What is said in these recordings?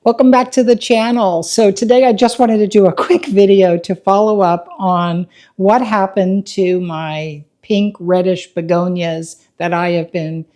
Welcome back to the channel. So today I just wanted to do a quick video to follow up on what happened to my pink reddish begonias that I have been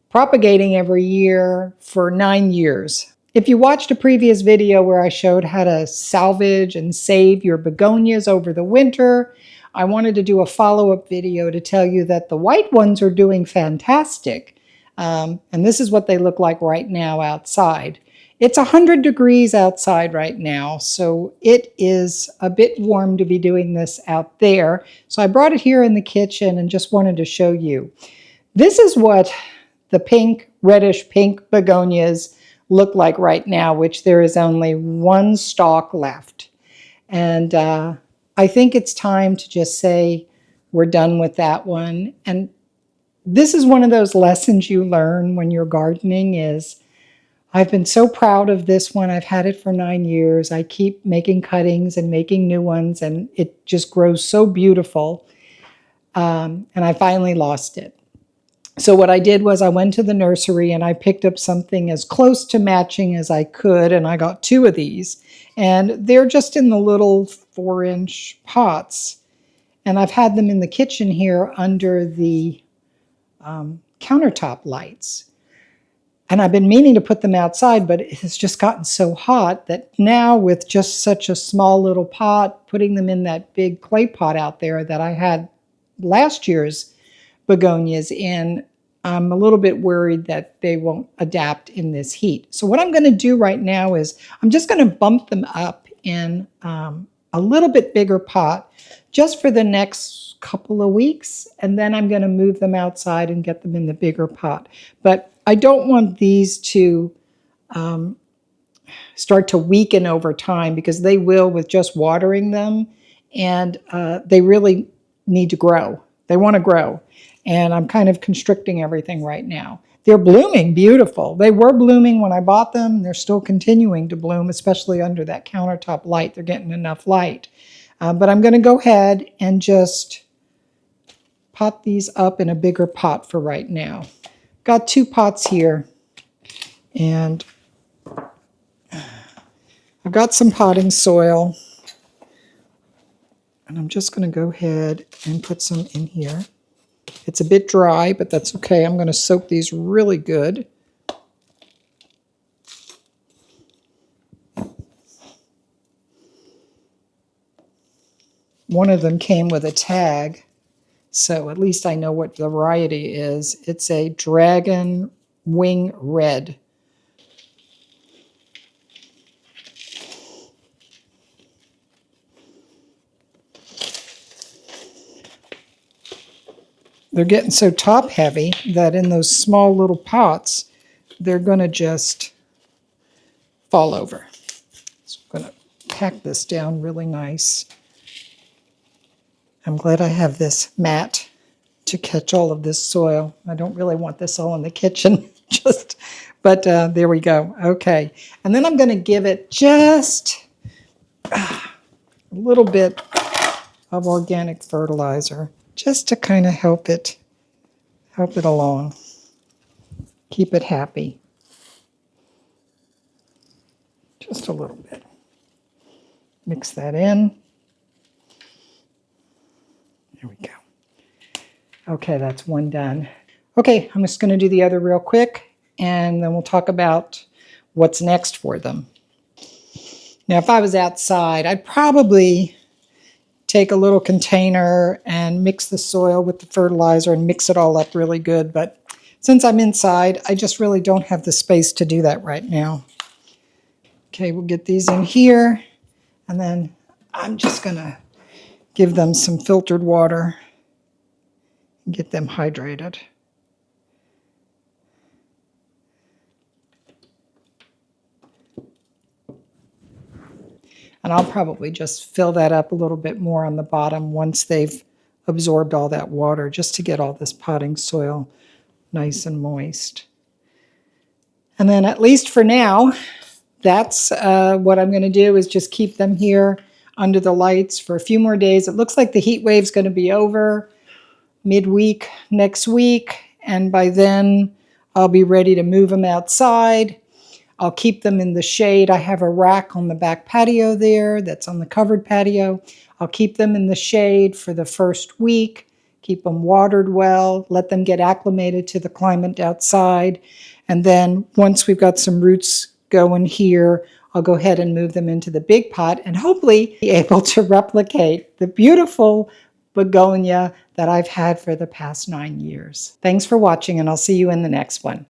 propagating every year for 9 years. If you watched a previous video where I showed how to salvage and save your begonias over the winter, I wanted to do a follow-up video to tell you that the white ones are doing fantastic. And this is what they look like right now outside. It's 100 degrees outside right now, so it is a bit warm to be doing this out there. So I brought it here in the kitchen and just wanted to show you. This is what the pink, reddish pink begonias look like right now, which there is only one stalk left. And I think it's time to just say we're done with that one. And this is one of those lessons you learn when you're gardening is, I've been so proud of this one. I've had it for 9 years. I keep making cuttings and making new ones, and it just grows so beautiful. And I finally lost it. So what I did was I went to the nursery and I picked up something as close to matching as I could, and I got 2 of these. And they're just in the little 4-inch pots. And I've had them in the kitchen here under the countertop lights. And I've been meaning to put them outside, but it has just gotten so hot that now with just such a small little pot, putting them in that big clay pot out there that I had last year's begonias in, I'm a little bit worried that they won't adapt in this heat. So what I'm going to do right now is I'm just going to bump them up in a little bit bigger pot just for the next couple of weeks, and then I'm going to move them outside and get them in the bigger pot. But I don't want these to start to weaken over time, because they will with just watering them, and they really need to grow. They want to grow, and I'm kind of constricting everything right now. They're blooming beautiful. They were blooming when I bought them. They're still continuing to bloom, especially under that countertop light. They're getting enough light. But I'm going to go ahead and just pot these up in a bigger pot for right now. Got 2 pots here, and I've got some potting soil, and I'm just going to go ahead and put some in here. It's a bit dry, but that's okay. I'm going to soak these really good. One of them came with a tag, so at least I know what variety is. It's a dragon wing red. They're getting so top heavy that in those small little pots, they're going to just fall over. So I'm going to pack this down really nice. I'm glad I have this mat to catch all of this soil. I don't really want this all in the kitchen, but there we go. Okay, and then I'm going to give it just a little bit of organic fertilizer, just to kind of help it along, keep it happy. Just a little bit. Mix that in. There we go. Okay, that's one done. Okay, I'm just going to do the other real quick, and then we'll talk about what's next for them. Now, if I was outside, I'd probably take a little container and mix the soil with the fertilizer and mix it all up really good. But since I'm inside, I just really don't have the space to do that right now. Okay, we'll get these in here, and then I'm just going to give them some filtered water and get them hydrated. And I'll probably just fill that up a little bit more on the bottom once they've absorbed all that water, just to get all this potting soil nice and moist. And then at least for now, that's what I'm going to do, is just keep them here under the lights for a few more days. It looks like the heat wave's going to be over midweek next week, and by then I'll be ready to move them outside. I'll keep them in the shade. I have a rack on the back patio there that's on the covered patio. I'll keep them in the shade for the first week, keep them watered well, let them get acclimated to the climate outside. And then once we've got some roots going here, I'll go ahead and move them into the big pot and hopefully be able to replicate the beautiful begonia that I've had for the past 9 years. Thanks for watching, and I'll see you in the next one.